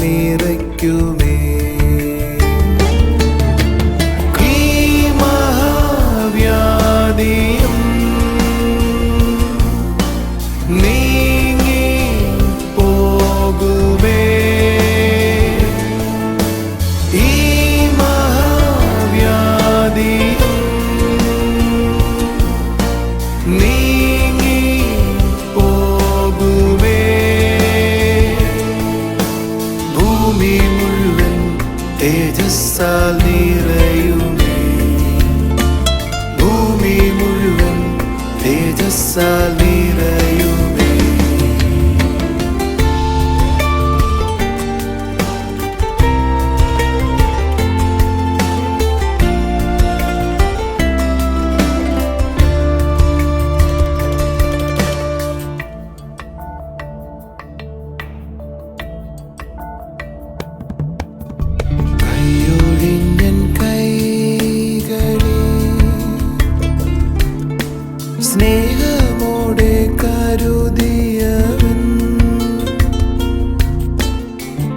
നിറയ്ക്കുമേ. ഈ മഹാവ്യാധിയും നീങ്ങി പോകുമേ. ഈ മഹാവ്യാധിയും നീങ്ങി പോകുമേ. ഭൂമി മുഴുവൻ തേജസ്സാൽ നിറയുമേ. ഭൂമി മുഴുവൻ തേജസ്സാൽ നിറയുമേ. കൈയൊഴിഞ്ഞൻ കൈകളെ സ്നേഹമോടെ കരുതിയവൻ.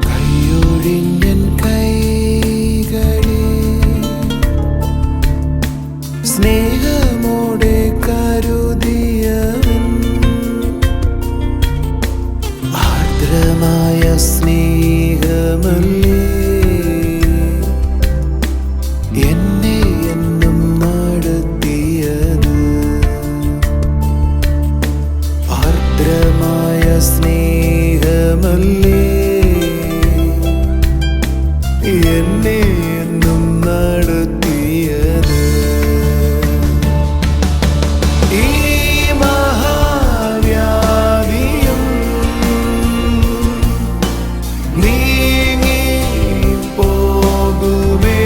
കൈയൊഴിഞ്ഞൻ കൈകളെ സ്നേഹമോടെ കരുതിയവൻ. ആർദ്രമായ സ്നേഹമല്ലേ എന്നെ എന്നും നടത്തിയത്. ആർദ്രമായ സ്നേഹമല്ലേ എന്നെ എന്നും നടത്തിയത്. ഈ മഹാവ്യാധിയും നീങ്ങി പോകുമേ.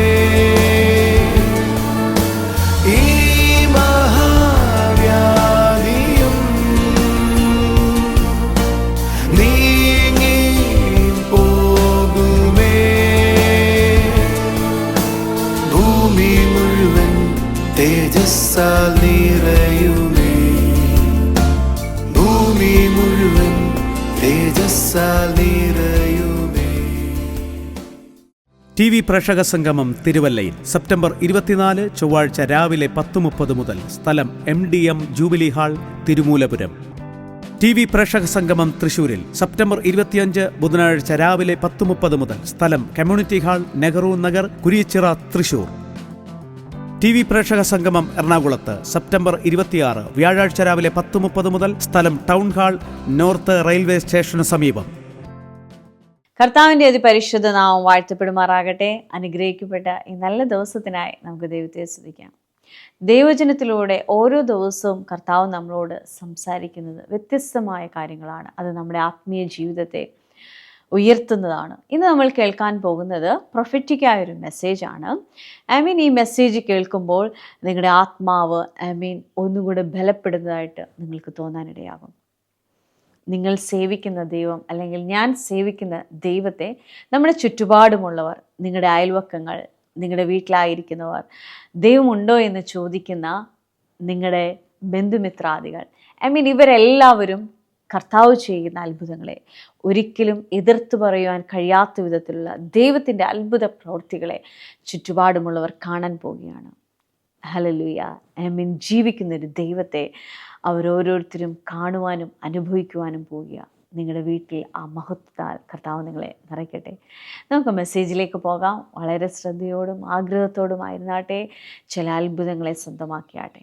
ഈ മഹാവ്യാധിയും നീങ്ങി പോകുമേ. ഭൂമി മുഴുവൻ തേജസ്സാൽ നിറയുമേ. ഭൂമി മുഴുവൻ തേജസ്സാൽ നിറയുമേ. TV പ്രേക്ഷക സംഗമം തിരുവല്ലയിൽ സെപ്റ്റംബർ 24 ചൊവ്വാഴ്ച രാവിലെ 10:30 മുതൽ. സ്ഥലം MDM jubilee hall, Thirumoolapuram. TV പ്രേക്ഷക സംഗമം തൃശൂരിൽ സെപ്റ്റംബർ 25 ബുധനാഴ്ച രാവിലെ 10:30 മുതൽ. സ്ഥലം community hall, Nehru Nagar, Kuriachira, Thrissur. TV പ്രേക്ഷക സംഗമം എറണാകുളത്ത് സെപ്റ്റംബർ 26 വ്യാഴാഴ്ച രാവിലെ 10:30 മുതൽ. സ്ഥലം ടൗൺ ഹാൾ, നോർത്ത് റെയിൽവേ സ്റ്റേഷന് സമീപം. കർത്താവിൻ്റെ അതിപരിശുദ്ധ നാമം വാഴ്ത്തപ്പെടുമാറാകട്ടെ. അനുഗ്രഹിക്കപ്പെട്ട ഈ നല്ല ദിവസത്തിനായി നമുക്ക് ദൈവത്തെ സ്തുതിക്കാം. ദൈവജനത്തിലൂടെ ഓരോ ദിവസവും കർത്താവ് നമ്മളോട് സംസാരിക്കുന്നത് വ്യത്യസ്തമായ കാര്യങ്ങളാണ്. അത് നമ്മുടെ ആത്മീയ ജീവിതത്തെ ഉയർത്തുന്നതാണ്. ഇന്ന് നമ്മൾ കേൾക്കാൻ പോകുന്നത് പ്രൊഫറ്റിക്കായൊരു മെസ്സേജാണ്. ഈ മെസ്സേജ് കേൾക്കുമ്പോൾ നിങ്ങളുടെ ആത്മാവ് ഒന്നുകൂടെ ബലപ്പെടുന്നതായിട്ട് നിങ്ങൾക്ക് തോന്നാനിടയാകും. നിങ്ങൾ സേവിക്കുന്ന ദൈവം, അല്ലെങ്കിൽ ഞാൻ സേവിക്കുന്ന ദൈവത്തെ നമ്മുടെ ചുറ്റുപാടുമുള്ളവർ, നിങ്ങളുടെ അയൽവക്കങ്ങൾ, നിങ്ങളുടെ വീട്ടിലായിരിക്കുന്നവർ, ദൈവമുണ്ടോ എന്ന് ചോദിക്കുന്ന നിങ്ങളുടെ ബന്ധുമിത്രാദികൾ, ഇവരെല്ലാവരും കർത്താവ് ചെയ്യുന്ന അത്ഭുതങ്ങളെ, ഒരിക്കലും എതിർത്ത് പറയുവാൻ കഴിയാത്ത വിധത്തിലുള്ള ദൈവത്തിൻ്റെ അത്ഭുത പ്രവൃത്തികളെ ചുറ്റുപാടുമുള്ളവർ കാണാൻ പോവുകയാണ്. ഹല്ലേലൂയ. ജീവിക്കുന്നൊരു ദൈവത്തെ അവരോരോരുത്തരും കാണുവാനും അനുഭവിക്കുവാനും പോവുക. നിങ്ങളുടെ വീട്ടിൽ ആ മഹത്വത്താൽ കർത്താവ് നിങ്ങളെ നിറയ്ക്കട്ടെ. നമുക്ക് മെസ്സേജിലേക്ക് പോകാം. വളരെ ശ്രദ്ധയോടും ആഗ്രഹത്തോടുമായിരുന്നാട്ടെ. ചില അത്ഭുതങ്ങളെ സ്വന്തമാക്കിയാട്ടെ.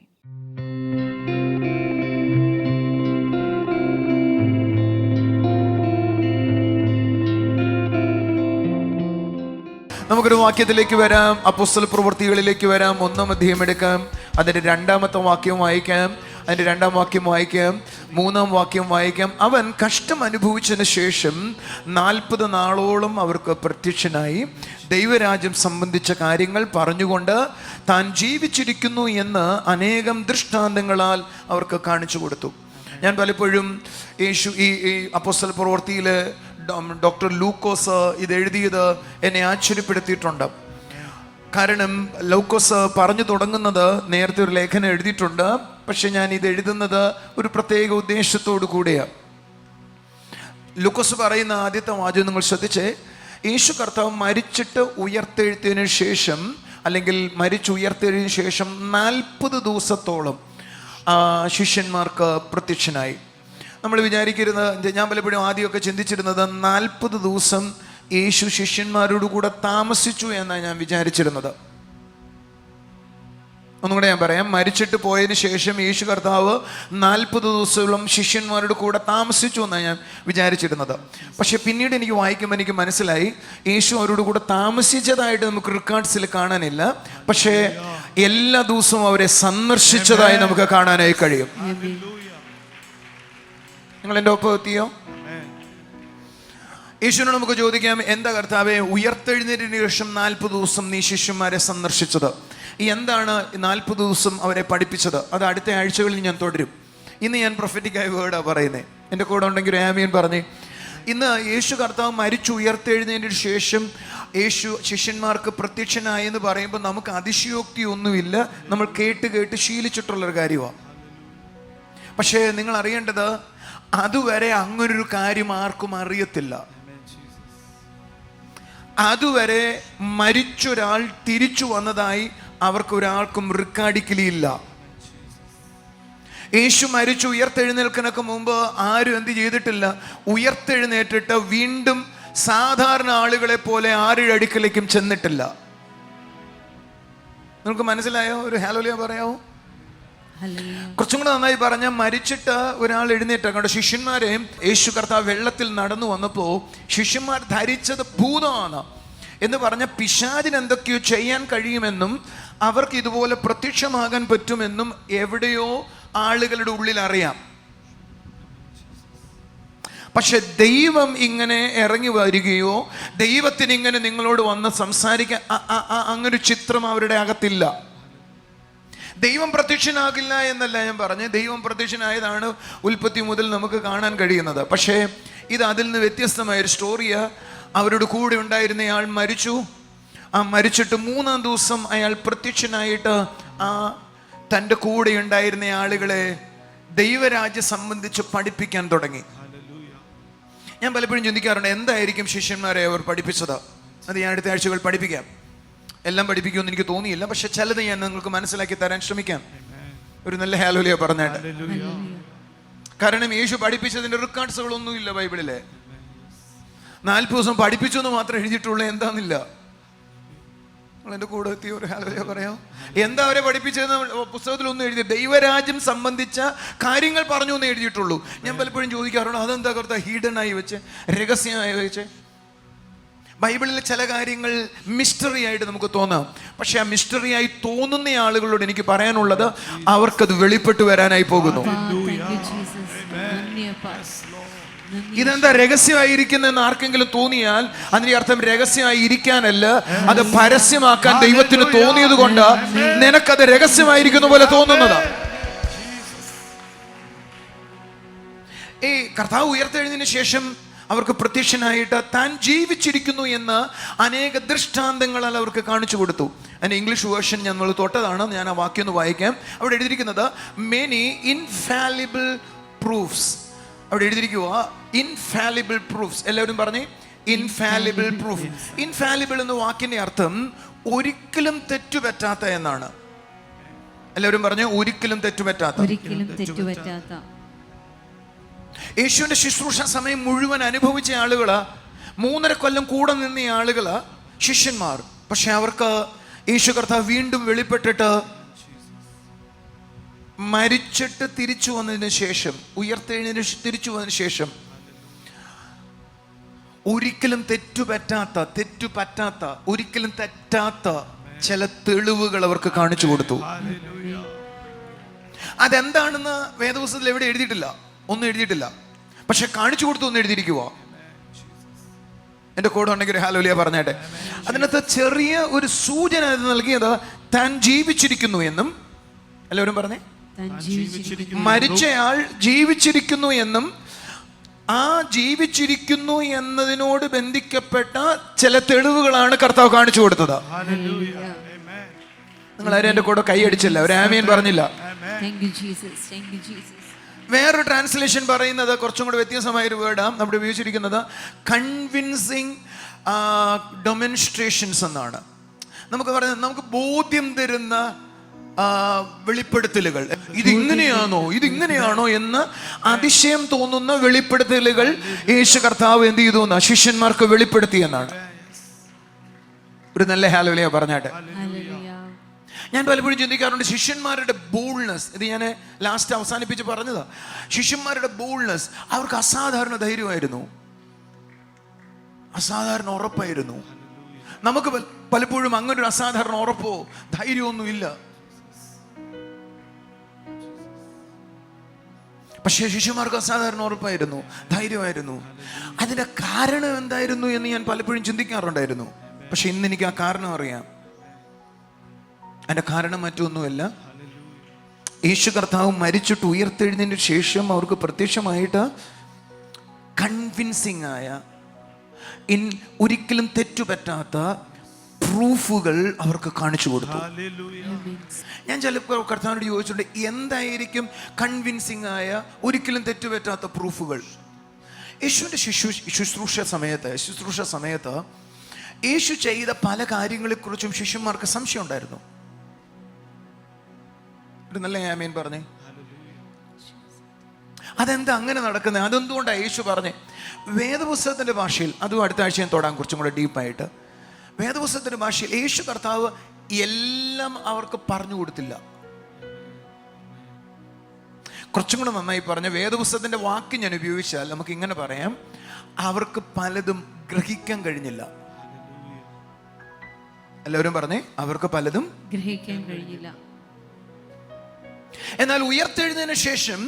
നമുക്കൊരു വാക്യത്തിലേക്ക് വരാം. അപ്പോസ്തല പ്രവൃത്തികളിലേക്ക് വരാം. 1-ാം അധ്യായം എടുക്കാം. അതിൻ്റെ 2-ാമത്തെ വാക്യം വായിക്കാം. അതിൻ്റെ 2-ാം വാക്യം വായിക്കാം. 3-ാം വാക്യം വായിക്കാം. അവൻ കഷ്ടം അനുഭവിച്ചതിന് ശേഷം 40 നാളോളം അവർക്ക് പ്രത്യക്ഷനായി ദൈവരാജ്യം സംബന്ധിച്ച കാര്യങ്ങൾ പറഞ്ഞുകൊണ്ട് താൻ ജീവിച്ചിരിക്കുന്നു എന്ന് അനേകം ദൃഷ്ടാന്തങ്ങളാൽ അവർക്ക് കാണിച്ചു കൊടുത്തു. ഞാൻ പലപ്പോഴും ഈ അപ്പോസ്തല പ്രവൃത്തിയിൽ ഡോക്ടർ ലൂക്കോസ് ഇത് എഴുതിയത് എന്നെ ആശ്ചര്യപ്പെടുത്തിയിട്ടുണ്ട്. കാരണം ലൂക്കോസ് പറഞ്ഞു തുടങ്ങുന്നത്, നേരത്തെ ഒരു ലേഖനം എഴുതിയിട്ടുണ്ട്, പക്ഷെ ഞാൻ ഇത് എഴുതുന്നത് ഒരു പ്രത്യേക ഉദ്ദേശത്തോടു കൂടിയാണ്. ലൂക്കോസ് പറയുന്ന ആദ്യത്തെ വാചകം നിങ്ങൾ ശ്രദ്ധിച്ചേ. യേശു കർത്താവ് മരിച്ചിട്ട് ഉയർത്തെഴുത്തിയതിനു ശേഷം, അല്ലെങ്കിൽ മരിച്ചുയർത്തെഴുതിനു ശേഷം 40 ദിവസത്തോളം ശിഷ്യന്മാർക്ക് പ്രത്യക്ഷനായി. നമ്മൾ വിചാരിക്കരുത്, ഞാൻ പലപ്പോഴും ആദ്യമൊക്കെ ചിന്തിച്ചിരുന്നത് 40 ദിവസം യേശു ശിഷ്യന്മാരോട് കൂടെ താമസിച്ചു എന്നാണ് ഞാൻ വിചാരിച്ചിരുന്നത്. ഒന്നുകൂടെ ഞാൻ പറയാം. മരിച്ചിട്ട് പോയതിന് ശേഷം യേശു കർത്താവ് 40 ദിവസത്തോളം ശിഷ്യന്മാരോട് കൂടെ താമസിച്ചു എന്നാണ് ഞാൻ വിചാരിച്ചിരുന്നത്. പക്ഷെ പിന്നീട് എനിക്ക് വായിക്കുമ്പോൾ എനിക്ക് മനസ്സിലായി, യേശു അവരോട് കൂടെ താമസിച്ചതായിട്ട് നമുക്ക് റെക്കോർഡ്സിൽ കാണാനില്ല. പക്ഷേ എല്ലാ ദിവസവും അവരെ സന്ദർശിച്ചതായി നമുക്ക് കാണാനായി കഴിയും. നിങ്ങൾ എൻ്റെ ഒപ്പം എത്തിയോ? യേശുവിനോട് നമുക്ക് ചോദിക്കാം, എന്താ കർത്താവേ ഉയർത്തെഴുന്നേറ്റിന് ശേഷം 40 ദിവസം നീ ശിഷ്യന്മാരെ സന്ദർശിച്ചത്? എന്താണ് 40 ദിവസം അവരെ പഠിപ്പിച്ചത്? അത് അടുത്ത ആഴ്ചകളിൽ ഞാൻ തുടരും. ഇന്ന് ഞാൻ പ്രൊഫറ്റിക്കായ വേർഡാണ് പറയുന്നത്. എൻ്റെ കൂടെ ഉണ്ടെങ്കിൽ ആമീൻ പറഞ്ഞേ. ഇന്ന് യേശു കർത്താവ് മരിച്ചു ഉയർത്തെഴുന്നതിന് ശേഷം യേശു ശിഷ്യന്മാർക്ക് പ്രത്യക്ഷനായെന്ന് പറയുമ്പോൾ നമുക്ക് അതിശയോക്തി ഒന്നുമില്ല. നമ്മൾ കേട്ട് ശീലിച്ചിട്ടുള്ളൊരു കാര്യമാണ്. പക്ഷേ നിങ്ങൾ അറിയേണ്ടത്, അതുവരെ അങ്ങനൊരു കാര്യം ആർക്കും അറിയത്തില്ല. അതുവരെ മരിച്ചൊരാൾ തിരിച്ചു വന്നതായി അവർക്കൊരാൾക്കും റെക്കോർഡിക്കലില്ല. യേശു മരിച്ചു ഉയർത്തെഴുന്നേൽക്കുന്നതിനൊക്കെ മുമ്പ് ആരും എന്ത് ചെയ്തിട്ടില്ല? ഉയർത്തെഴുന്നേറ്റിട്ട് വീണ്ടും സാധാരണ ആളുകളെ പോലെ ആരുടെ അടുക്കലേക്കും ചെന്നിട്ടില്ല. നിങ്ങൾക്ക് മനസ്സിലായോ? ഒരു ഹല്ലേലൂയ പറയാവോ? കുറച്ചും കൂടെ നന്നായി പറഞ്ഞാൽ, മരിച്ചിട്ട് ഒരാൾ എഴുന്നേറ്റ കണ്ട ശിഷ്യന്മാരെയും യേശു കർത്താവ് വെള്ളത്തിൽ നടന്നു വന്നപ്പോൾ ശിഷ്യന്മാർ ധരിച്ചത് ഭൂതമാണ് എന്ന് പറഞ്ഞ പിശാചിന് എന്തൊക്കെയോ ചെയ്യാൻ കഴിയുമെന്നും അവർക്ക് ഇതുപോലെ പ്രത്യക്ഷമാകാൻ പറ്റുമെന്നും എവിടെയോ ആളുകളുടെ ഉള്ളിൽ അറിയാം. പക്ഷെ ദൈവം ഇങ്ങനെ ഇറങ്ങി വരികയോ ദൈവത്തിന് ഇങ്ങനെ നിങ്ങളോട് വന്ന് സംസാരിക്കാൻ അങ്ങനൊരു ചിത്രം അവരുടെ അകത്തില്ല. ദൈവം പ്രത്യക്ഷനാകില്ല എന്നല്ല ഞാൻ പറഞ്ഞത്. ദൈവം പ്രത്യക്ഷനായതാണ് ഉൽപ്പത്തി മുതൽ നമുക്ക് കാണാൻ കഴിയുന്നത്. പക്ഷേ ഇത് അതിൽ നിന്ന് വ്യത്യസ്തമായൊരു സ്റ്റോറിയാ. അവരുടെ കൂടെ ഉണ്ടായിരുന്നയാൾ മരിച്ചു. മരിച്ചിട്ട് 3-ാം ദിവസം അയാൾ പ്രത്യക്ഷനായിട്ട് തൻ്റെ കൂടെ ഉണ്ടായിരുന്ന ആളുകളെ ദൈവരാജ്യം സംബന്ധിച്ച് പഠിപ്പിക്കാൻ തുടങ്ങി. ഞാൻ പലപ്പോഴും ചിന്തിക്കാറുണ്ട്, എന്തായിരിക്കും ശിഷ്യന്മാരെ അവർ പഠിപ്പിച്ചത്? അത് ഞാൻ അടുത്ത ആഴ്ചകൾ പഠിപ്പിക്കാം. എല്ലാം പഠിപ്പിക്കുമെന്ന് എനിക്ക് തോന്നിയില്ല, പക്ഷെ ചിലത് ഞാൻ നിങ്ങൾക്ക് മനസ്സിലാക്കി തരാൻ ശ്രമിക്കാം. ഒരു നല്ല ഹല്ലേലൂയ പറഞ്ഞാട്ട്. കാരണം യേശു പഠിപ്പിച്ചതിന്റെ റെക്കോർഡ്സുകളൊന്നുമില്ല ബൈബിളിലെ. 40 ദിവസം പഠിപ്പിച്ചു എന്ന് മാത്രം എഴുതിയിട്ടുള്ളൂ, എന്താന്നില്ല. നിങ്ങൾ എൻ്റെ കൂടെ എത്തി ഒരു ഹല്ലേലൂയ പറയാം. എന്താ അവരെ പഠിപ്പിച്ചതെന്ന് പുസ്തകത്തിലൊന്നും എഴുതി, ദൈവരാജ്യം സംബന്ധിച്ച കാര്യങ്ങൾ പറഞ്ഞു എന്ന് എഴുതിയിട്ടുള്ളൂ. ഞാൻ പലപ്പോഴും ചോദിക്കാറുണ്ട്, അതെന്താ കർത്താ ഹിഡനായി വെച്ച്, രഹസ്യമായി വെച്ച്? ബൈബിളിലെ ചില കാര്യങ്ങൾ മിസ്റ്ററി ആയിട്ട് നമുക്ക് തോന്നാം. പക്ഷെ ആ മിസ്റ്ററി ആയി തോന്നുന്ന ആളുകളോട് എനിക്ക് പറയാനുള്ളത്, അവർക്കത് വെളിപ്പെട്ട് വരാനായി പോകുന്നു. ഇതെന്താ രഹസ്യമായിരിക്കുന്നെന്ന് ആർക്കെങ്കിലും തോന്നിയാൽ അതിന്റെ അർത്ഥം രഹസ്യമായി ഇരിക്കാനല്ല, അത് പരസ്യമാക്കാൻ ദൈവത്തിന് തോന്നിയത് കൊണ്ട് നിനക്കത് രഹസ്യമായിരിക്കുന്ന പോലെ തോന്നുന്നതാ. ഈ കർത്താവ് ഉയർത്തെഴുന്നതിന് ശേഷം അവർക്ക് പ്രത്യക്ഷനായിട്ട് താൻ ജീവിച്ചിരിക്കുന്നു എന്ന് അനേക ദൃഷ്ടാന്തങ്ങളാൽ അവർക്ക് കാണിച്ചു കൊടുത്തു. അതിൻ്റെ ഇംഗ്ലീഷ് വേർഷൻ ഞങ്ങൾ തൊട്ടതാണ്. ഞാൻ ആ വാക്യം ഒന്ന് വായിക്കാം. അവിടെ എഴുതിയിരിക്കുന്നത് മെനി ഇൻഫാലിബിൾ പ്രൂഫ്സ്. അവിടെ എഴുതിയിരിക്കുക ഇൻഫാലിബിൾ പ്രൂഫ്സ്. എല്ലാവരും പറഞ്ഞേ, ഇൻഫാലിബിൾ പ്രൂഫ്. ഇൻഫാലിബിൾ എന്ന വാക്കിന്റെ അർത്ഥം ഒരിക്കലും തെറ്റുപറ്റാത്ത എന്നാണ്. എല്ലാവരും പറഞ്ഞു, ഒരിക്കലും തെറ്റുപറ്റാത്ത. യേശുവിന്റെ ശുശ്രൂഷ സമയം മുഴുവൻ അനുഭവിച്ച ആളുകള്, 3.5 കൊല്ലം കൂടെ നിന്ന ആളുകള് ശിഷ്യന്മാർ. പക്ഷെ അവർക്ക് യേശു കർത്താവ് വീണ്ടും വെളിപ്പെട്ടിട്ട് മരിച്ചിട്ട് തിരിച്ചു വന്നതിന് ശേഷം, ഉയർത്തെഴുന്നതിന് തിരിച്ചു വന്നതിന് ശേഷം ഒരിക്കലും തെറ്റുപറ്റാത്ത ഒരിക്കലും തെറ്റാത്ത ചില തെളിവുകൾ അവർക്ക് കാണിച്ചു കൊടുത്തു. അതെന്താണെന്ന് വേദപുസ്തകത്തിൽ എവിടെ എഴുതിയിട്ടില്ല, ഒന്നും എഴുതിയിട്ടില്ല. പക്ഷെ കാണിച്ചു കൊടുത്തു ഒന്ന് എഴുതിയിരിക്കുക. എൻ്റെ കൂടെ ഉണ്ടെങ്കിൽ ഹല്ലേലൂയ പറഞ്ഞേട്ടെ. അതിനകത്ത് ചെറിയ ഒരു സൂചന നൽകിയത് താൻ ജീവിച്ചിരിക്കുന്നു എന്നും. എല്ലാവരും പറഞ്ഞേ, മരിച്ചയാൾ ജീവിച്ചിരിക്കുന്നു എന്നും ആ ജീവിച്ചിരിക്കുന്നു എന്നതിനോട് ബന്ധിക്കപ്പെട്ട ചില തെളിവുകളാണ് കർത്താവ് കാണിച്ചു കൊടുത്തത്. നിങ്ങൾ ആരും എൻ്റെ കൂടെ കൈയടിച്ചില്ല, ഒരു ആമീൻ പറഞ്ഞില്ല. വേറൊരു ട്രാൻസ്ലേഷൻ പറയുന്നത് കുറച്ചും കൂടെ വ്യത്യസ്തമായ ഒരു വേർഡാണ് നമ്മുടെ ഉപയോഗിച്ചിരിക്കുന്നത് കൺവിൻസിങ് ഡെമോൺസ്ട്രേഷൻസ് എന്നാണ്. നമുക്ക് പറയുന്നത് നമുക്ക് ബോധ്യം തരുന്ന വെളിപ്പെടുത്തലുകൾ. ഇതിങ്ങനെയാണോ എന്ന് അതിശയം തോന്നുന്ന വെളിപ്പെടുത്തലുകൾ യേശു കർത്താവ് എന്ത് ചെയ്തു എന്നാ ശിഷ്യന്മാർക്ക് വെളിപ്പെടുത്തി എന്നാണ്. ഒരു നല്ല ഹല്ലേലൂയ പറഞ്ഞാട്ടെ. ഞാൻ പലപ്പോഴും ചിന്തിക്കാറുണ്ട് ശിഷ്യന്മാരുടെ ബോൾഡ്നെസ്. ഇത് ഞാൻ ലാസ്റ്റ് അവസാനിപ്പിച്ച് പറഞ്ഞതാ. ശിഷ്യന്മാരുടെ ബോൾഡ്നെസ്, അവർക്ക് അസാധാരണ ധൈര്യമായിരുന്നു, അസാധാരണ ഉറപ്പായിരുന്നു. നമുക്ക് പലപ്പോഴും അങ്ങനെ ഒരു അസാധാരണ ഉറപ്പോ ധൈര്യമൊന്നും ഇല്ല. പക്ഷേ ശിഷ്യന്മാർക്ക് അസാധാരണ ഉറപ്പായിരുന്നു, ധൈര്യമായിരുന്നു. അതിന്റെ കാരണം എന്തായിരുന്നു എന്ന് ഞാൻ പലപ്പോഴും ചിന്തിക്കാറുണ്ടായിരുന്നു. പക്ഷെ ഇന്ന് എനിക്ക് ആ കാരണം അറിയാം. അതിന്റെ കാരണം മറ്റൊന്നുമല്ല, യേശു കർത്താവ് മരിച്ചിട്ട് ഉയർത്തെഴുന്നതിന് ശേഷം അവർക്ക് പ്രത്യക്ഷമായിട്ട് കൺവിൻസിങ് ആയ, ഒരിക്കലും തെറ്റുപറ്റാത്ത പ്രൂഫുകൾ അവർക്ക് കാണിച്ചു കൊടുത്തു. ഞാൻ ചിലപ്പോൾ കർത്താവിനോട് ചോദിച്ചിട്ടുണ്ട്, എന്തായിരിക്കും കൺവിൻസിങ് ആയ, ഒരിക്കലും തെറ്റുപറ്റാത്ത പ്രൂഫുകൾ? യേശുവിൻ്റെ ശുശ്രൂഷ സമയത്ത് യേശു ചെയ്ത പല കാര്യങ്ങളെക്കുറിച്ചും ശിഷ്യന്മാർക്ക് സംശയം ഉണ്ടായിരുന്നു. ഒരു നല്ല ആമേൻ പറഞ്ഞേ. അതെന്താ അങ്ങനെ നടക്കുന്നത്? അതെന്തുകൊണ്ടാണ് യേശു പറഞ്ഞേ? വേദപുസ്തകത്തിന്റെ ഭാഷയിൽ, അതും അടുത്ത ആഴ്ച ഞാൻ തൊടാം കുറച്ചും കൂടെ ഡീപ്പായിട്ട്. വേദപുസ്തകത്തിന്റെ ഭാഷയിൽ യേശു കർത്താവ് എല്ലാം അവർക്ക് പറഞ്ഞു കൊടുത്തില്ല. കുറച്ചും കൂടെ നന്നായി പറഞ്ഞ വേദപുസ്തകത്തിന്റെ വാക്ക് ഞാൻ ഉപയോഗിച്ചാൽ നമുക്ക് ഇങ്ങനെ പറയാം, അവർക്ക് പലതും ഗ്രഹിക്കാൻ കഴിഞ്ഞില്ല. എല്ലാവരും പറഞ്ഞേ, അവർക്ക് പലതും ഗ്രഹിക്കാൻ കഴിഞ്ഞില്ല. എന്നാൽ ഉയർത്തെഴുന്നതിന് ശേഷം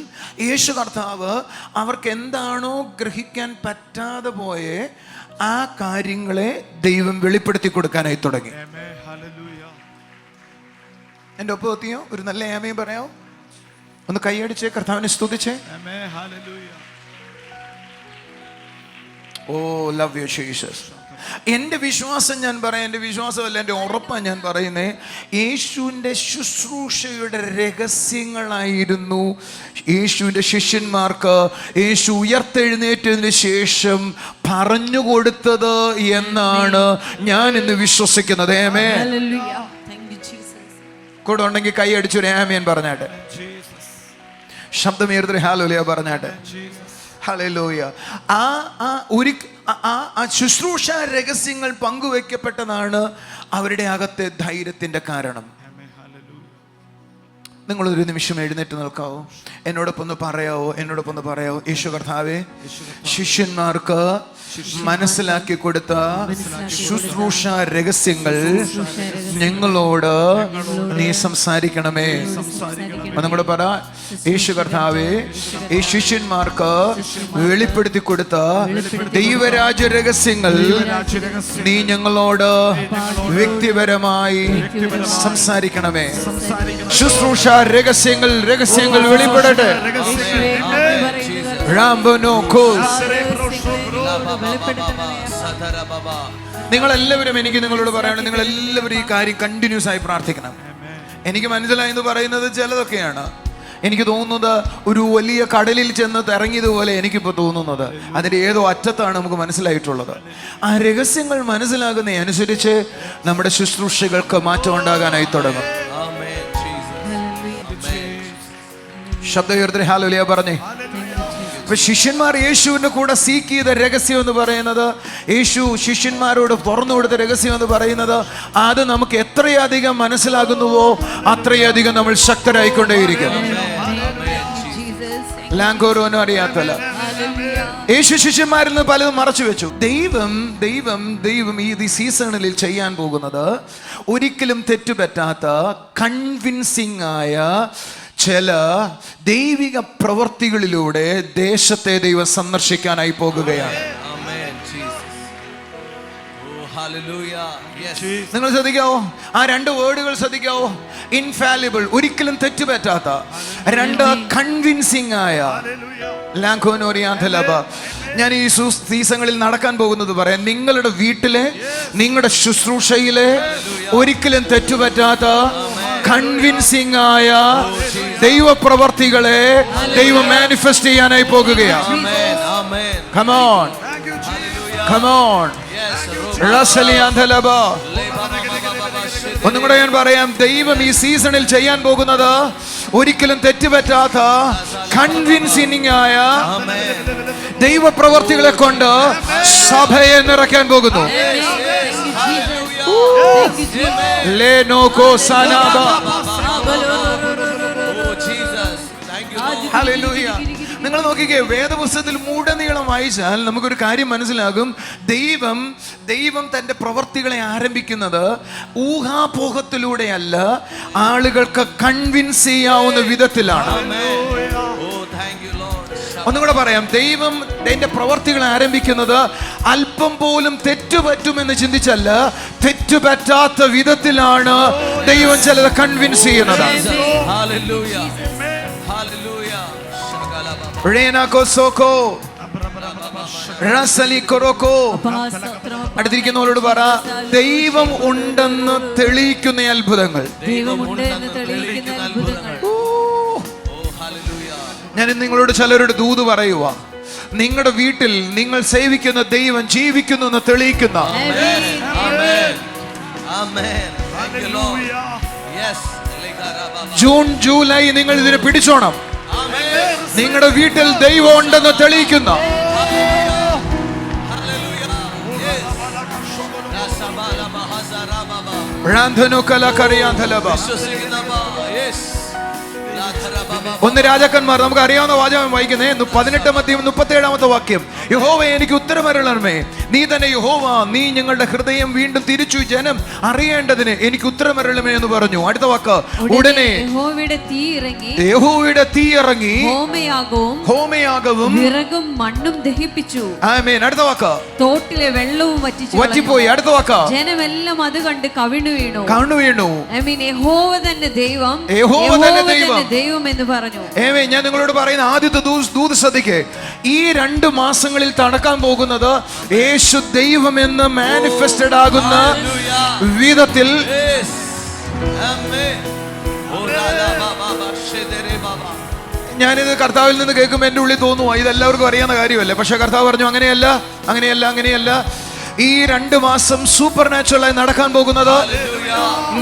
യേശു കർത്താവ് അവർക്ക് എന്താണോ ഗ്രഹിക്കാൻ പറ്റാതെ പോയെ ആ കാര്യങ്ങളെ ദൈവം വെളിപ്പെടുത്തി കൊടുക്കാനായി തുടങ്ങി. എൻ്റെ ഒപ്പം എത്തിയോ? ഒരു നല്ല ആമേൻ പറയാമോ? ഒന്ന് കൈയടിച്ചേ, കർത്താവിനെ സ്തുതിച്ചേ. ഓ ലവ് യു ജീസസ്. എൻ്റെ വിശ്വാസം ഞാൻ പറയാം, എൻ്റെ വിശ്വാസമല്ല, എൻ്റെ ഉറപ്പാണ് ഞാൻ പറയുന്നത്, യേശുവിൻ്റെ ശുശ്രൂഷയുടെ രഹസ്യങ്ങളായിരുന്നു യേശുവിൻ്റെ ശിഷ്യന്മാർക്ക് യേശു ഉയർത്തെഴുന്നേറ്റതിന് ശേഷം പറഞ്ഞു കൊടുത്തത് എന്നാണ് ഞാൻ ഇന്ന് വിശ്വസിക്കുന്നത്. ആമേൻ. കൂടെ ഉണ്ടെങ്കിൽ കൈ അടിച്ചൊരു ആമേൻ പറഞ്ഞാട്ടെ. ശബ്ദമേർന്നൊരു ഹല്ലേലൂയ പറഞ്ഞാട്ടെ. ഹല്ലേലൂയ. ആ ശുശ്രൂഷ രഹസ്യങ്ങൾ പങ്കുവെക്കപ്പെട്ടതാണ് അവരുടെ അകത്തെ ധൈര്യത്തിന്റെ കാരണം. നിങ്ങളൊരു നിമിഷം എഴുന്നേറ്റ് നിൽക്കാവോ? എന്നോടൊപ്പം ഒന്ന് പറയാവോ? യേശു കർത്താവേ, ശിഷ്യന്മാർക്ക് മനസ്സിലാക്കി കൊടുത്ത ശുശ്രൂഷ രഹസ്യങ്ങൾ ഞങ്ങളോട് നീ സംസാരിക്കണമേ. നമ്മുടെ പറ, യേശു കർത്താവേ, ഈ ശിഷ്യന്മാർക്ക് വെളിപ്പെടുത്തി കൊടുത്ത ദൈവരാജ്യ രഹസ്യങ്ങൾ നീ ഞങ്ങളോട് വ്യക്തിപരമായി സംസാരിക്കണമേ. ശുശ്രൂഷ രഹസ്യങ്ങൾ വെളിപ്പെടട്ടെ. നിങ്ങളെല്ലാവരും, എനിക്ക് നിങ്ങളോട് പറയണം, നിങ്ങളെല്ലാവരും ഈ കാര്യം കണ്ടിന്യൂസ് ആയി പ്രാർത്ഥിക്കണം. എനിക്ക് മനസ്സിലായെന്ന് പറയുന്നത് ചിലതൊക്കെയാണ്. എനിക്ക് തോന്നുന്നത് ഒരു വലിയ കടലിൽ ചെന്ന് ഇറങ്ങിയതുപോലെ എനിക്കിപ്പോൾ തോന്നുന്നത്. അതിൻ്റെ ഏതോ അറ്റത്താണ് നമുക്ക് മനസ്സിലായിട്ടുള്ളത്. ആ രഹസ്യങ്ങൾ മനസ്സിലാകുന്ന അനുസരിച്ച് നമ്മുടെ ശുശ്രൂഷകൾക്ക് മാറ്റം ഉണ്ടാകാനായി തുടങ്ങും. ശബ്ദകീർത്തനം ഹല്ലേലൂയ പറഞ്ഞേ. ശിഷ്യന്മാർ യേശുവിന്റെ കൂടെ സീക്ക് ചെയ്ത രഹസ്യം എന്ന് പറയുന്നത്, യേശു ശിഷ്യന്മാരോട് തുറന്നു കൊടുത്ത രഹസ്യം എന്ന് പറയുന്നത്, അത് നമുക്ക് എത്രയധികം മനസ്സിലാകുന്നുവോ അത്രയധികം നമ്മൾ ശക്തരായിക്കൊണ്ടേയിരിക്കും. ലാങ്കോരോനും അറിയാത്തല്ല. യേശു ശിഷ്യന്മാരിൽ നിന്ന് പലതും മറച്ചു വെച്ചു. ദൈവം ഈ സീസണിൽ ചെയ്യാൻ പോകുന്നത് ഒരിക്കലും തെറ്റുപറ്റാത്ത കൺവിൻസിംഗ് ആയ ചില ദൈവിക പ്രവർത്തികളിലൂടെ ദേശത്തെ ദൈവം സന്ദർശിക്കാനായി പോകുകയാണ്. നിങ്ങൾ ശ്രദ്ധിക്കാവോ? ആ രണ്ട് വേർഡുകൾ ശ്രദ്ധിക്കാവോ? ഇൻഫാലിബിൾ, ഒരിക്കലും തെറ്റുപറ്റാത്ത. രണ്ട്, കൺവിൻസിംഗ് ആയ. ഞാൻ ഈ സീസണുകളിൽ നടക്കാൻ പോകുന്നത് പറയാം. നിങ്ങളുടെ വീട്ടിലെ, നിങ്ങളുടെ ശുശ്രൂഷയിലെ ഒരിക്കലും തെറ്റുപറ്റാത്ത കൺവിൻസിംഗ് ആയ ദൈവപ്രവർത്തികളെ ദൈവം മാനിഫെസ്റ്റ് ചെയ്യാനായി പോകുകയാണ്. Come on. Come on. ഒന്നും കൂടെ ഞാൻ പറയാം, ദൈവം ഈ സീസണിൽ ചെയ്യാൻ പോകുന്നത് ഒരിക്കലും തെറ്റുപറ്റാത്ത കൺവിൻസിംഗ് ആയ ദൈവപ്രവർത്തികളെ കൊണ്ട് സഭയെ നിറയ്ക്കാൻ പോകുന്നു. നിങ്ങൾ നോക്കിക്കേ, വേദപുസ്തകത്തിൽ മൂടനീളം വായിച്ചാൽ നമുക്കൊരു കാര്യം മനസ്സിലാകും. ദൈവം തന്റെ പ്രവർത്തികളെ ആരംഭിക്കുന്നത് ഊഹാപോഹത്തിലൂടെയല്ല, ആളുകൾക്ക് കൺവിൻസ് ചെയ്യാവുന്ന വിധത്തിലാണ്. ഒന്നും കൂടെ പറയാം, ദൈവം എന്റെ പ്രവർത്തികൾ ആരംഭിക്കുന്നത് അല്പം പോലും തെറ്റുപറ്റുമെന്ന് ചിന്തിച്ചല്ല, തെറ്റുപറ്റാത്ത വിധത്തിലാണ് ദൈവം ചിലത് കൺവിൻസ് ചെയ്യുന്നത്. അടുത്തിരിക്കുന്നവരോട് പറ, ദൈവം ഉണ്ടെന്ന് തെളിയിക്കുന്ന അത്ഭുതങ്ങൾ. ഞാൻ നിങ്ങളോട് ചിലരോട് ദൂത് പറയുക, നിങ്ങളുടെ വീട്ടിൽ നിങ്ങൾ സേവിക്കുന്ന ദൈവം ജീവിക്കുന്നു എന്ന് തെളിയിക്കുന്ന ജൂൺ ജൂലൈ നിങ്ങൾ ഇതിനെ പിടിച്ചോണം. നിങ്ങളുടെ വീട്ടിൽ ദൈവം ഉണ്ടെന്ന് തെളിയിക്കുന്ന ഒന്ന് രാജാക്കന്മാർ, നമുക്ക് അറിയാവുന്ന വാചകം വായിക്കുന്നേ, 18-37 വാക്യം. യഹോവേ എനിക്ക് ഉത്തരമരുളണമേ, നീ തന്നെ യഹോവ, നീ ഞങ്ങളുടെ ഹൃദയം വീണ്ടും തിരിച്ചു ജനം അറിയേണ്ടതിന് എനിക്ക് ഉത്തരമരുളണമേ എന്ന് പറഞ്ഞു. അടുത്ത വാക്ക്, ഉടനെ യഹോവയുടെ തീ ഇറങ്ങി ഹോമയാഗവും വിറകും മണ്ണും ദഹിപ്പിച്ചു. ആമേൻ. അടുത്ത വാക്ക്, തോട്ടിലെ വെള്ളവും വറ്റിപ്പോയി. അടുത്ത വാക്ക്, ജനമെല്ലാം അത് കണ്ട് കവിണ്ണു വീണു. യഹോവ തന്നെ ദൈവം എന്ന് പറഞ്ഞു. ഞാൻ നിങ്ങളോട് പറയുന്ന ആദ്യത്തെ ദൂത് ശ്രദ്ധിക്കേ, ഈ 2 മാസങ്ങളിൽ നടക്കാൻ പോകുന്നത് യേശു ദൈവം എന്ന് മാനിഫെസ്റ്റഡ് ആകുന്ന വിധത്തിൽ ഞാനിത് കർത്താവിൽ നിന്ന് കേൾക്കുമ്പോൾ എൻ്റെ ഉള്ളിൽ തോന്നുക ഇതെല്ലാവർക്കും അറിയാവുന്ന കാര്യമല്ലേ, പക്ഷെ കർത്താവ് പറഞ്ഞു അങ്ങനെയല്ല. ഈ 2 മാസം സൂപ്പർ നാച്ചുറലായി നടക്കാൻ പോകുന്നത്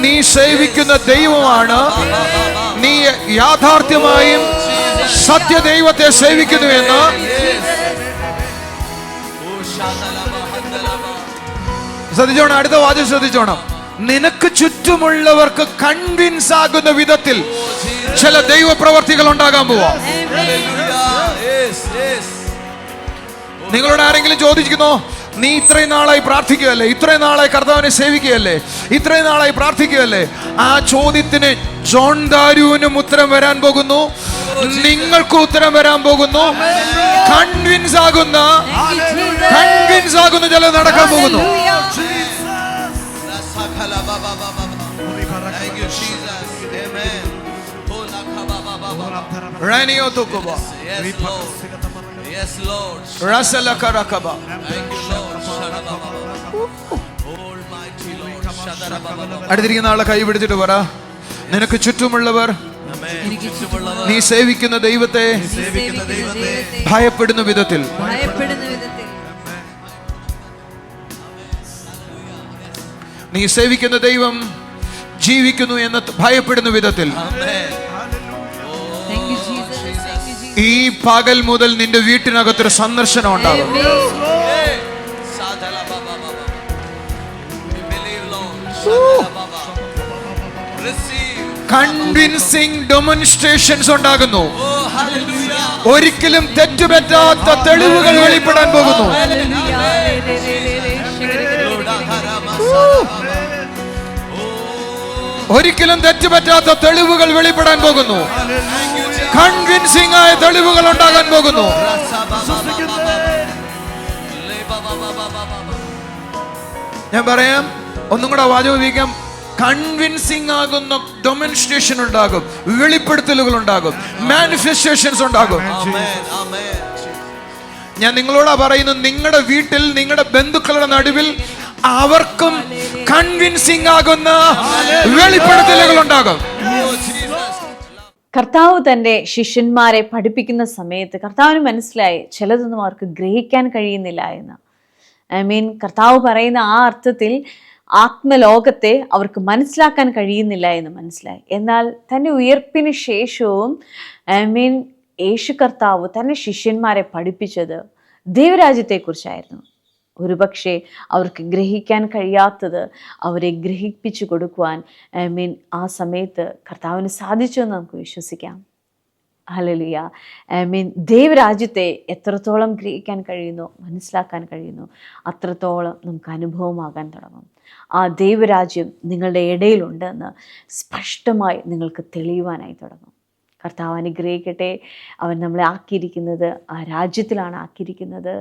നീ സേവിക്കുന്ന ദൈവമാണ്. നീ യാഥാർത്ഥ്യമായും സത്യദൈവത്തെ സേവിക്കുന്നുവെന്ന് ശ്രദ്ധിച്ചോണം. അടുത്ത വാചകം ശ്രദ്ധിച്ചോണം. നിനക്ക് ചുറ്റുമുള്ളവർക്ക് കൺവിൻസ് ആകുന്ന വിധത്തിൽ ചില ദൈവപ്രവർത്തികൾ ഉണ്ടാകാൻ പോവാ. നിങ്ങളോട് ആരെങ്കിലും ചോദിക്കുന്നോ, നീ ഇത്രയും നാളായി പ്രാർത്ഥിക്കുകയല്ലേ, ഇത്രയും നാളായി കർത്താവിനെ സേവിക്കുകയല്ലേ, ഇത്രയും നാളായി പ്രാർത്ഥിക്കുകയല്ലേ? ആ ചോദ്യത്തിന് ജോൺ ദാരുവിനും ഉത്തരം വരാൻ പോകുന്നു, നിങ്ങൾക്ക് ഉത്തരം വരാൻ പോകുന്നു. കൺവിൻസ് ആകുന്ന ചില നടക്കാൻ പോകുന്നു. അടുത്തിരിക്കുന്ന ആളെ കൈ പിടിച്ചിട്ട് പറ, നിനക്ക് ചുറ്റുമുള്ളവർ നീ സേവിക്കുന്ന ദൈവത്തെ ഭയപ്പെടുന്ന വിധത്തിൽ നീ സേവിക്കുന്ന ദൈവം ജീവിക്കുന്നു എന്ന് ഭയപ്പെടുന്ന വിധത്തിൽ ഈ പകൽ മുതൽ നിന്റെ വീട്ടിനകത്തൊരു സന്ദർശനം ഉണ്ടാകും. കൺവിൻസിംഗ് ഡെമോൺസ്ട്രേഷൻസ് ഉണ്ടാകുന്നു. ഒരിക്കലും തെറ്റുപറ്റാത്ത തെളിവുകൾ വെളിപ്പെടാൻ പോകുന്നു. ഒരിക്കലും തെറ്റുപറ്റാത്ത തെളിവുകൾ വെളിപ്പെടാൻ പോകുന്നു. കൺവിൻസിംഗ് ആയ തെളിവുകൾ ഉണ്ടാകാൻ പോകുന്നു. ഞാൻ പറയാം, ഒന്നും കൂടെ വാചകം ഉപയോഗിക്കാം. കൺവിൻസിംഗ് ആകുന്ന ഡെമോൺസ്ട്രേഷൻ ഉണ്ടാകും, വെളിപ്പെടുത്തലുകൾ ഉണ്ടാകും, മാനിഫെസ്റ്റേഷൻസ് ഉണ്ടാകും. ഞാൻ നിങ്ങളോടാ പറയുന്നത്, നിങ്ങളുടെ വീട്ടിൽ നിങ്ങളുടെ ബന്ധുക്കളുടെ നടുവിൽ അവർക്കും കൺവിൻസിംഗ് ആകുന്ന വെളിപ്പെടുത്തലുകൾ ഉണ്ടാകും. കർത്താവ് തൻ്റെ ശിഷ്യന്മാരെ പഠിപ്പിക്കുന്ന സമയത്ത് കർത്താവിന് മനസ്സിലായി ചിലതൊന്നും അവർക്ക് ഗ്രഹിക്കാൻ കഴിയുന്നില്ല എന്ന്. കർത്താവ് പറയുന്ന ആ അർത്ഥത്തിൽ ആത്മലോകത്തെ അവർക്ക് മനസ്സിലാക്കാൻ കഴിയുന്നില്ല എന്ന് മനസ്സിലായി. എന്നാൽ തൻ്റെ ഉയർപ്പിന് ശേഷവും യേശു കർത്താവ് തൻ്റെ ശിഷ്യന്മാരെ പഠിപ്പിച്ചത് ദൈവരാജ്യത്തെക്കുറിച്ചായിരുന്നു. ഒരുപക്ഷെ അവർക്ക് ഗ്രഹിക്കാൻ കഴിയാത്തത് അവരെ ഗ്രഹിപ്പിച്ചു കൊടുക്കുവാൻ ആ സമയത്ത് കർത്താവിന് സാധിച്ചു എന്ന് നമുക്ക് വിശ്വസിക്കാം. ഹല്ലേലൂയ. ദൈവരാജ്യത്തെ എത്രത്തോളം ഗ്രഹിക്കാൻ കഴിയുന്നോ, മനസ്സിലാക്കാൻ കഴിയുന്നോ, അത്രത്തോളം നമുക്ക് അനുഭവമാകാൻ തുടങ്ങും. ആ ദൈവരാജ്യം നിങ്ങളുടെ ഇടയിലുണ്ടെന്ന് സ്പഷ്ടമായി നിങ്ങൾക്ക് തെളിയുവാനായി തുടങ്ങും. കർത്താവ് അനുഗ്രഹിക്കട്ടെ. അവൻ നമ്മളെ ആക്കിയിരിക്കുന്നത് ആ രാജ്യത്തിലാണ് ആക്കിയിരിക്കുന്നത്.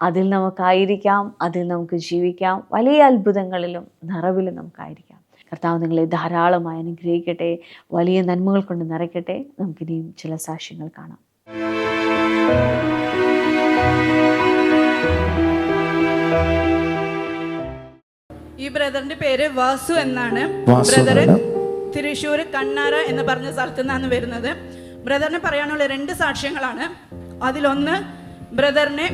അതിൽ നമുക്കായിരിക്കാം, അതിൽ നമുക്ക് ജീവിക്കാം. വലിയ അത്ഭുതങ്ങളിലും നിറവിലും നമുക്കായിരിക്കാം. കർത്താവ് നിങ്ങളെ ധാരാളമായി അനുഗ്രഹിക്കട്ടെ, വലിയ നന്മകൾ കൊണ്ട് നിറയ്ക്കട്ടെ. നമുക്കിനിയും ചില സാക്ഷ്യങ്ങൾ കാണാം. ഈ ബ്രദറിന്റെ പേര് വാസു എന്നാണ്. ബ്രദർ തൃശ്ശൂർ കണ്ണാറ എന്ന് പറഞ്ഞ സ്ഥലത്തു നിന്നാണ് വരുന്നത്. ബ്രദറിന് പറയാനുള്ള 2 സാക്ഷ്യങ്ങളാണ്. അതിലൊന്ന്, ബ്രദറിന്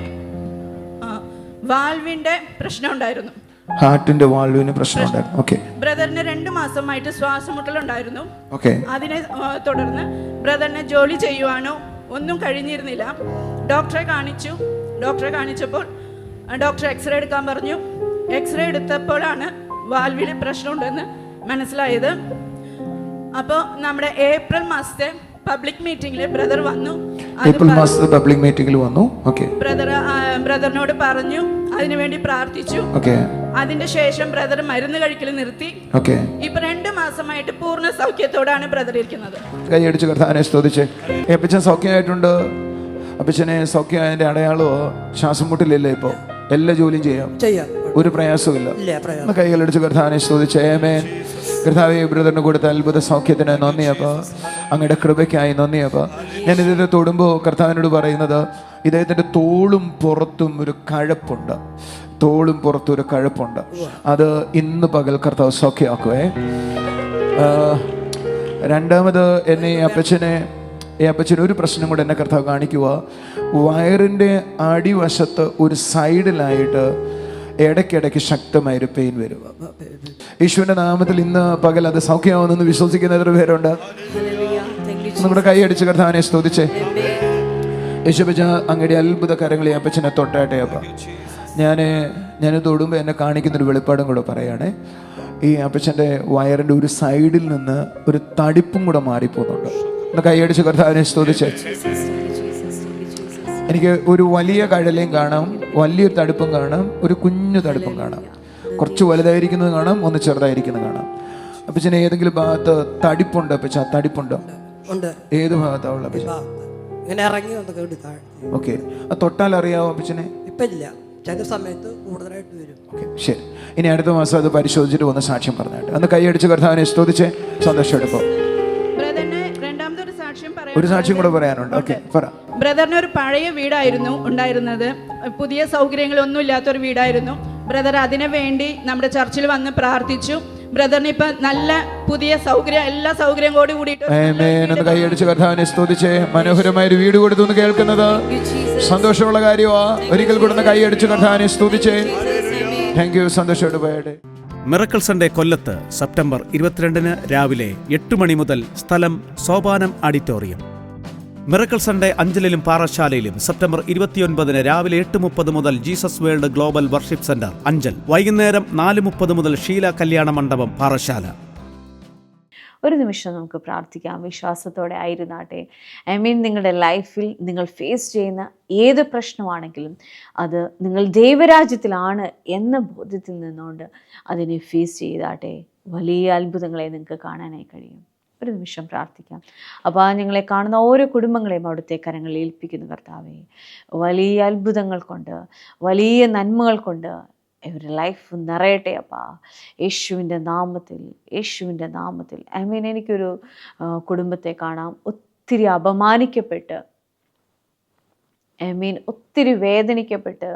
വാൽവിന്റെ പ്രശ്നം ഉണ്ടായിരുന്നു. ഹാർട്ടിന്റെ വാൽവിന് പ്രശ്നമുണ്ടായിരുന്നു. ഓക്കെ. ബ്രദറിന് 2 മാസമായിട്ട് ശ്വാസമുട്ടലുണ്ടായിരുന്നു. ഓക്കെ. അതിനെ തുടർന്ന് ബ്രദറിന് ജോലി ചെയ്യുവാനോ ഒന്നും കഴിഞ്ഞിരുന്നില്ല. ഡോക്ടറെ കാണിച്ചപ്പോൾ ഡോക്ടർ എക്സ്റേ എടുക്കാൻ പറഞ്ഞു. എക്സ്റേ എടുത്തപ്പോഴാണ് വാൽവിന് പ്രശ്നമുണ്ടെന്ന് മനസ്സിലായത്. അപ്പോൾ നമ്മുടെ ഏപ്രിൽ മാസത്തെ പബ്ലിക് മീറ്റിംഗിൽ ബ്രദർ വന്നു. പബ്ലിക് മീറ്റിംഗിൽ വന്നു. ഓക്കെ. ബ്രദറിനോട് പറഞ്ഞു, അതിനുവേണ്ടി പ്രാർത്ഥിച്ചു. ഓക്കെ. അതിന്റെ ശേഷം ബ്രദർ മരുന്ന് കഴിക്കൽ നിർത്തി. ഓക്കെ. ഇപ്പൊ 2 മാസമായിട്ട് പൂർണ്ണ സൗഖ്യത്തോടാണ് ബ്രദർ ഇരിക്കുന്നത്. കൈയടിച്ച് കർത്താവിനെ സ്തുതിച്ച്. അപ്പച്ചൻ സൗഖ്യമായിട്ടുണ്ട്. അപ്പച്ചനെ സൗഖ്യമായതിന്റെ അടയാളമോ ശ്വാസം മുട്ടിലില്ല. ഇപ്പോൾ എല്ലാ ജോലിയും ചെയ്യാം, ഒരു പ്രയാസമില്ല. കൈകളടിച്ച് കർത്താവിനെ സ്തുതിച്ച്. ആമേൻ. കർത്താവേ, ബ്രദറിന് കൊടുത്ത അത്ഭുത സൗഖ്യത്തിന് നന്ദിയപ്പോൾ, അങ്ങയുടെ കൃപയ്ക്കായി നന്ദിയപ്പോൾ. ഞാൻ ഇദ്ദേഹത്തെ തൊടുമ്പോൾ കർത്താവിനോട് പറയുന്നത്, ഇദ്ദേഹത്തിൻ്റെ തോളും പുറത്തും ഒരു കഴപ്പുണ്ട്. അത് ഇന്ന് പകൽ കർത്താവ് സൗഖ്യമാക്കുവേ. രണ്ടാമത് എന്നെ ഈ അപ്പച്ചന് ഒരു പ്രശ്നം കൂടെ എന്നെ കർത്താവ് കാണിക്കുക. വയറിൻ്റെ അടിവശത്ത് ഒരു സൈഡിലായിട്ട് ഇടയ്ക്കിടയ്ക്ക് ശക്തമായൊരു പെയിൻ വരും. യേശുവിൻ്റെ നാമത്തിൽ ഇന്ന് പകൽ അത് സൗഖ്യമാവുന്നെന്ന് വിശ്വസിക്കുന്ന എത്ര പേരുണ്ട്? നമ്മുടെ കൈയടിച്ച് കർത്താവിനെ സ്തുതിച്ചേ. യേശുപ്പച്ച, അങ്ങയുടെ അത്ഭുത കരങ്ങളെ അപ്പച്ചനെ തൊട്ടാട്ടെ. അപ്പം ഞാൻ തൊടുമ്പോൾ എന്നെ കാണിക്കുന്നൊരു വെളിപ്പാടും കൂടെ പറയുകയാണേ. ഈ അപ്പച്ചൻ്റെ വയറിൻ്റെ ഒരു സൈഡിൽ നിന്ന് ഒരു തടിപ്പും കൂടെ മാറിപ്പോകുന്നുണ്ട്. ഒന്ന് കൈയടിച്ച് കർത്താവിനെ സ്തുതിച്ചേ. എനിക്ക് ഒരു വലിയ കഴലയും കാണാം, വലിയൊരു തടുപ്പും കാണാം, ഒരു കുഞ്ഞു തടുപ്പും കാണാം. കുറച്ച് വലുതായിരിക്കുന്നത് കാണാം, ഒന്ന് ചെറുതായിരിക്കുന്നത് കാണാം. അപ്പച്ചന് ഏതെങ്കിലും ഭാഗത്ത് തടിപ്പുണ്ട്? അപ്പച്ച തടിപ്പുണ്ടോ? ഏത് ഭാഗത്താ ഉള്ള അപ്പച്ച? ഓക്കെ. അത് തൊട്ടാൽ അറിയാവോ അപ്പച്ചനെ? ശരി. ഇനി അടുത്ത മാസം അത് പരിശോധിച്ചിട്ട് വന്ന് സാക്ഷ്യം പറഞ്ഞായിട്ട് അന്ന് കൈയടിച്ച് കർത്താവിനെ സ്തുതിച്ച് സന്തോഷം എടുപ്പോ. ഒരു സാക്ഷ്യം കൂടെ പറയാനുണ്ട്. ഓക്കെ, പറ. ബ്രദറിന് ഒരു പഴയ വീടായിരുന്നു ഉണ്ടായിരുന്നത്. പുതിയ സൗകര്യങ്ങളൊന്നും ഇല്ലാത്തൊരു വീടായിരുന്നു. ബ്രദർ അതിനു വേണ്ടി നമ്മുടെ ചർച്ചിൽ വന്ന് പ്രാർത്ഥിച്ചു. ബ്രദറിന് ഇപ്പൊ നല്ല പുതിയ സൗകര്യം, എല്ലാ സൗകര്യം കൂടി കൂടിയിട്ട് കൈയടിച്ച് കർത്താവിനെ സ്തുതിച്ച്. മനോഹരമായ ഒരു വീട് കൊടുത്തു കേൾക്കുന്നത് സന്തോഷമുള്ള കാര്യമാ. ഒരിക്കൽ കൂടെ കൈയടിച്ച് കർത്താവിനെ സ്തുതിച്ച്. Thank you. സന്തോഷമായിട്ട് പോയാട്ടെ. മിറക്കിൾ സൺഡേ കൊല്ലത്ത് സെപ്റ്റംബർ 22 രാവിലെ 8 മണി മുതൽ. സ്ഥലം Sopanam auditorium. Miracle Sunday അഞ്ചലിലും പാറശാലയിലും September 29 രാവിലെ 8:30 മുതൽ Jesus world global worship centre Anchal. വൈകുന്നേരം 4:30 മുതൽ ഷീല കല്യാണ മണ്ഡപം പാറശാല. ഒരു നിമിഷം നമുക്ക് പ്രാർത്ഥിക്കാം. വിശ്വാസത്തോടെ ആയിരുന്നാട്ടെ. നിങ്ങളുടെ ലൈഫിൽ നിങ്ങൾ ഫേസ് ചെയ്യുന്ന ഏത് പ്രശ്നമാണെങ്കിലും അത് നിങ്ങൾ ദൈവരാജ്യത്തിലാണ് എന്ന ബോധ്യത്തിൽ നിന്നുകൊണ്ട് അതിനെ ഫേസ് ചെയ്താട്ടെ. വലിയ അത്ഭുതങ്ങളെ നിങ്ങൾക്ക് കാണാനായി കഴിയും. ഒരു നിമിഷം പ്രാർത്ഥിക്കാം. അപ്പോൾ ഞങ്ങളെ കാണുന്ന ഓരോ കുടുംബങ്ങളെയും അവിടുത്തെ കരങ്ങളിൽ ഏൽപ്പിക്കുന്നു കർത്താവേ. വലിയ അത്ഭുതങ്ങൾ കൊണ്ട്, വലിയ നന്മകൾ കൊണ്ട് ഇവരുടെ ലൈഫ് നിറയട്ടെ അപ്പാ, യേശുവിൻ്റെ നാമത്തിൽ. എനിക്കൊരു കുടുംബത്തെ കാണാം, ഒത്തിരി അപമാനിക്കപ്പെട്ട്, ഒത്തിരി വേദനിക്കപ്പെട്ട്,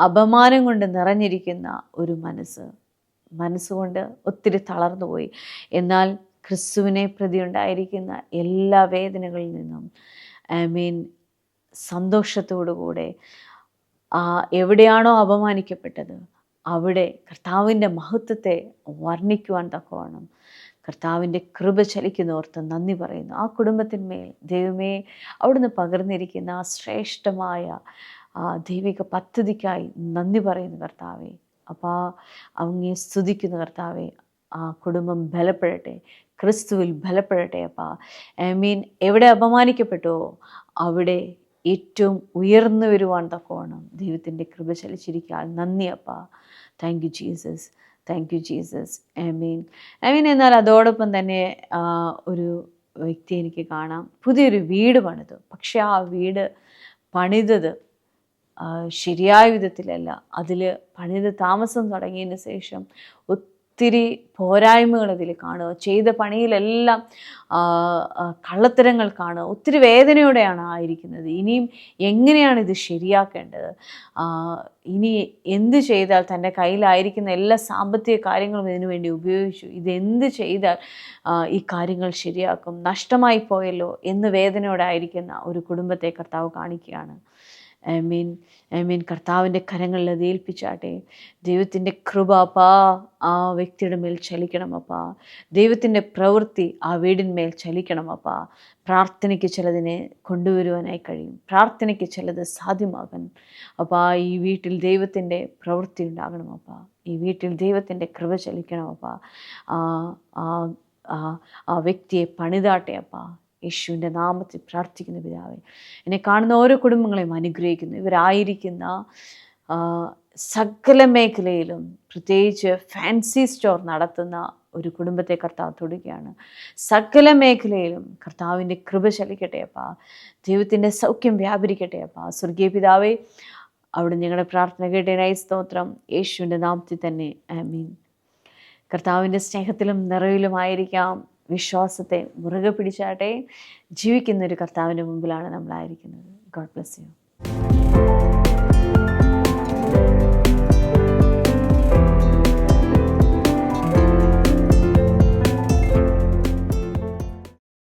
അപമാനം കൊണ്ട് നിറഞ്ഞിരിക്കുന്ന ഒരു മനസ്സുകൊണ്ട് ഒത്തിരി തളർന്നു പോയി. എന്നാൽ ക്രിസ്തുവിനെ പ്രതി ഉണ്ടായിരിക്കുന്ന എല്ലാ വേദനകളിൽ നിന്നും ആമേൻ സന്തോഷത്തോടുകൂടെ എവിടെയാണോ അപമാനിക്കപ്പെട്ടത് അവിടെ കർത്താവിൻ്റെ മഹത്വത്തെ വർണ്ണിക്കുവാൻ തക്കവണ്ണം കർത്താവിൻ്റെ കൃപ ചലിക്കുന്നോർത്ത് നന്ദി പറയുന്നു. ആ കുടുംബത്തിന്മേൽ ദൈവമേ അവിടുന്ന് പകർന്നിരിക്കുന്ന ആ ശ്രേഷ്ഠമായ ദൈവിക പദ്ധതിക്കായി നന്ദി പറയുന്നു കർത്താവേ. അപ്പോൾ അങ്ങേ സ്തുതിക്കുന്നു കർത്താവേ. ആ കുടുംബം ബലപ്പെടട്ടെ, ക്രിസ്തുവിൽ ബലപ്പെടട്ടെ അപ്പാ. ആമീൻ. എവിടെ അപമാനിക്കപ്പെട്ടോ അവിടെ ഏറ്റവും ഉയർന്നു വരുവാൻ തക്കവണ്ണം ദൈവത്തിൻ്റെ കൃപ ചലിച്ചിരിക്കാൻ നന്ദി അപ്പാ. Thank you Jesus, thank you Jesus. ആമീൻ. ആമീൻ. എന്നാൽ അതോടൊപ്പം തന്നെ ഒരു വ്യക്തി എനിക്ക് കാണാം, പുതിയൊരു വീട് പണിതു. പക്ഷെ ആ വീട് പണിതത് ശരിയായ വിധത്തിലല്ല. അതിൽ പണിത് താമസം തുടങ്ങിയതിന് ശേഷം ഒത്തിരി പോരായ്മകൾ അതിൽ കാണുക, ചെയ്ത പണിയിലെല്ലാം കള്ളത്തരങ്ങൾ കാണുക, ഒത്തിരി വേദനയോടെയാണ് ആയിരിക്കുന്നത്. ഇനിയും എങ്ങനെയാണ് ഇത് ശരിയാക്കേണ്ടത്, ഇനി എന്ത് ചെയ്താൽ തൻ്റെ കയ്യിലായിരിക്കുന്ന എല്ലാ സാമ്പത്തിക കാര്യങ്ങളും ഇതിനു വേണ്ടി ഉപയോഗിച്ചു, ഇതെന്ത് ചെയ്താൽ ഈ കാര്യങ്ങൾ ശരിയാക്കും, നഷ്ടമായി പോയല്ലോ എന്ന് വേദനയോടെ ആയിരിക്കുന്ന ഒരു കുടുംബത്തെ കർത്താവ് കാണിക്കുകയാണ്. ആമീൻ, ആമീൻ. കർത്താവിൻ്റെ കരങ്ങളിൽ അത് ഏൽപ്പിച്ചാട്ടെ. ദൈവത്തിൻ്റെ കൃപ അപ്പാ ആ വ്യക്തിയുടെ മേൽ ചലിക്കണം അപ്പാ. ദൈവത്തിൻ്റെ പ്രവൃത്തി ആ വീടിന്മേൽ ചലിക്കണം അപ്പാ. പ്രാർത്ഥനയ്ക്ക് ചിലതിനെ കൊണ്ടുവരുവാനായി കഴിയും, പ്രാർത്ഥനയ്ക്ക് ചിലത് സാധ്യമാകാൻ അപ്പാ. ഈ വീട്ടിൽ ദൈവത്തിൻ്റെ പ്രവൃത്തി ഉണ്ടാകണം അപ്പാ. ഈ വീട്ടിൽ ദൈവത്തിൻ്റെ കൃപ ചലിക്കണം അപ്പാ. ആ വ്യക്തിയെ പണിതാട്ടെ അപ്പാ. യേശുവിൻ്റെ നാമത്തിൽ പ്രാർത്ഥിക്കുന്ന പിതാവേ, എന്നെ കാണുന്ന ഓരോ കുടുംബങ്ങളെയും അനുഗ്രഹിക്കുന്നു. ഇവരായിരിക്കുന്ന സകല മേഖലയിലും, പ്രത്യേകിച്ച് ഫാൻസി സ്റ്റോർ നടത്തുന്ന ഒരു കുടുംബത്തെ കർത്താവ് തൊടുകയാണ്. സകല മേഖലയിലും കർത്താവിൻ്റെ കൃപ ചലിക്കട്ടെ അപ്പാ. ദൈവത്തിൻ്റെ സൗഖ്യം വ്യാപരിക്കട്ടെ അപ്പാ. സ്വർഗീയ പിതാവേ, അവിടെ ഞങ്ങളുടെ പ്രാർത്ഥന കേട്ടതിനായി സ്തോത്രം. യേശുവിൻ്റെ നാമത്തിൽ തന്നെ ആമീൻ. കർത്താവിൻ്റെ സ്നേഹത്തിലും നിറവിലുമായിരിക്കാം. വിശ്വാസത്തെ മുറുകെ പിടിച്ചാട്ടെ. ജീവിക്കുന്ന ഒരു കർത്താവിൻ്റെ മുമ്പിലാണ് നമ്മളായിരിക്കുന്നത്. God bless you.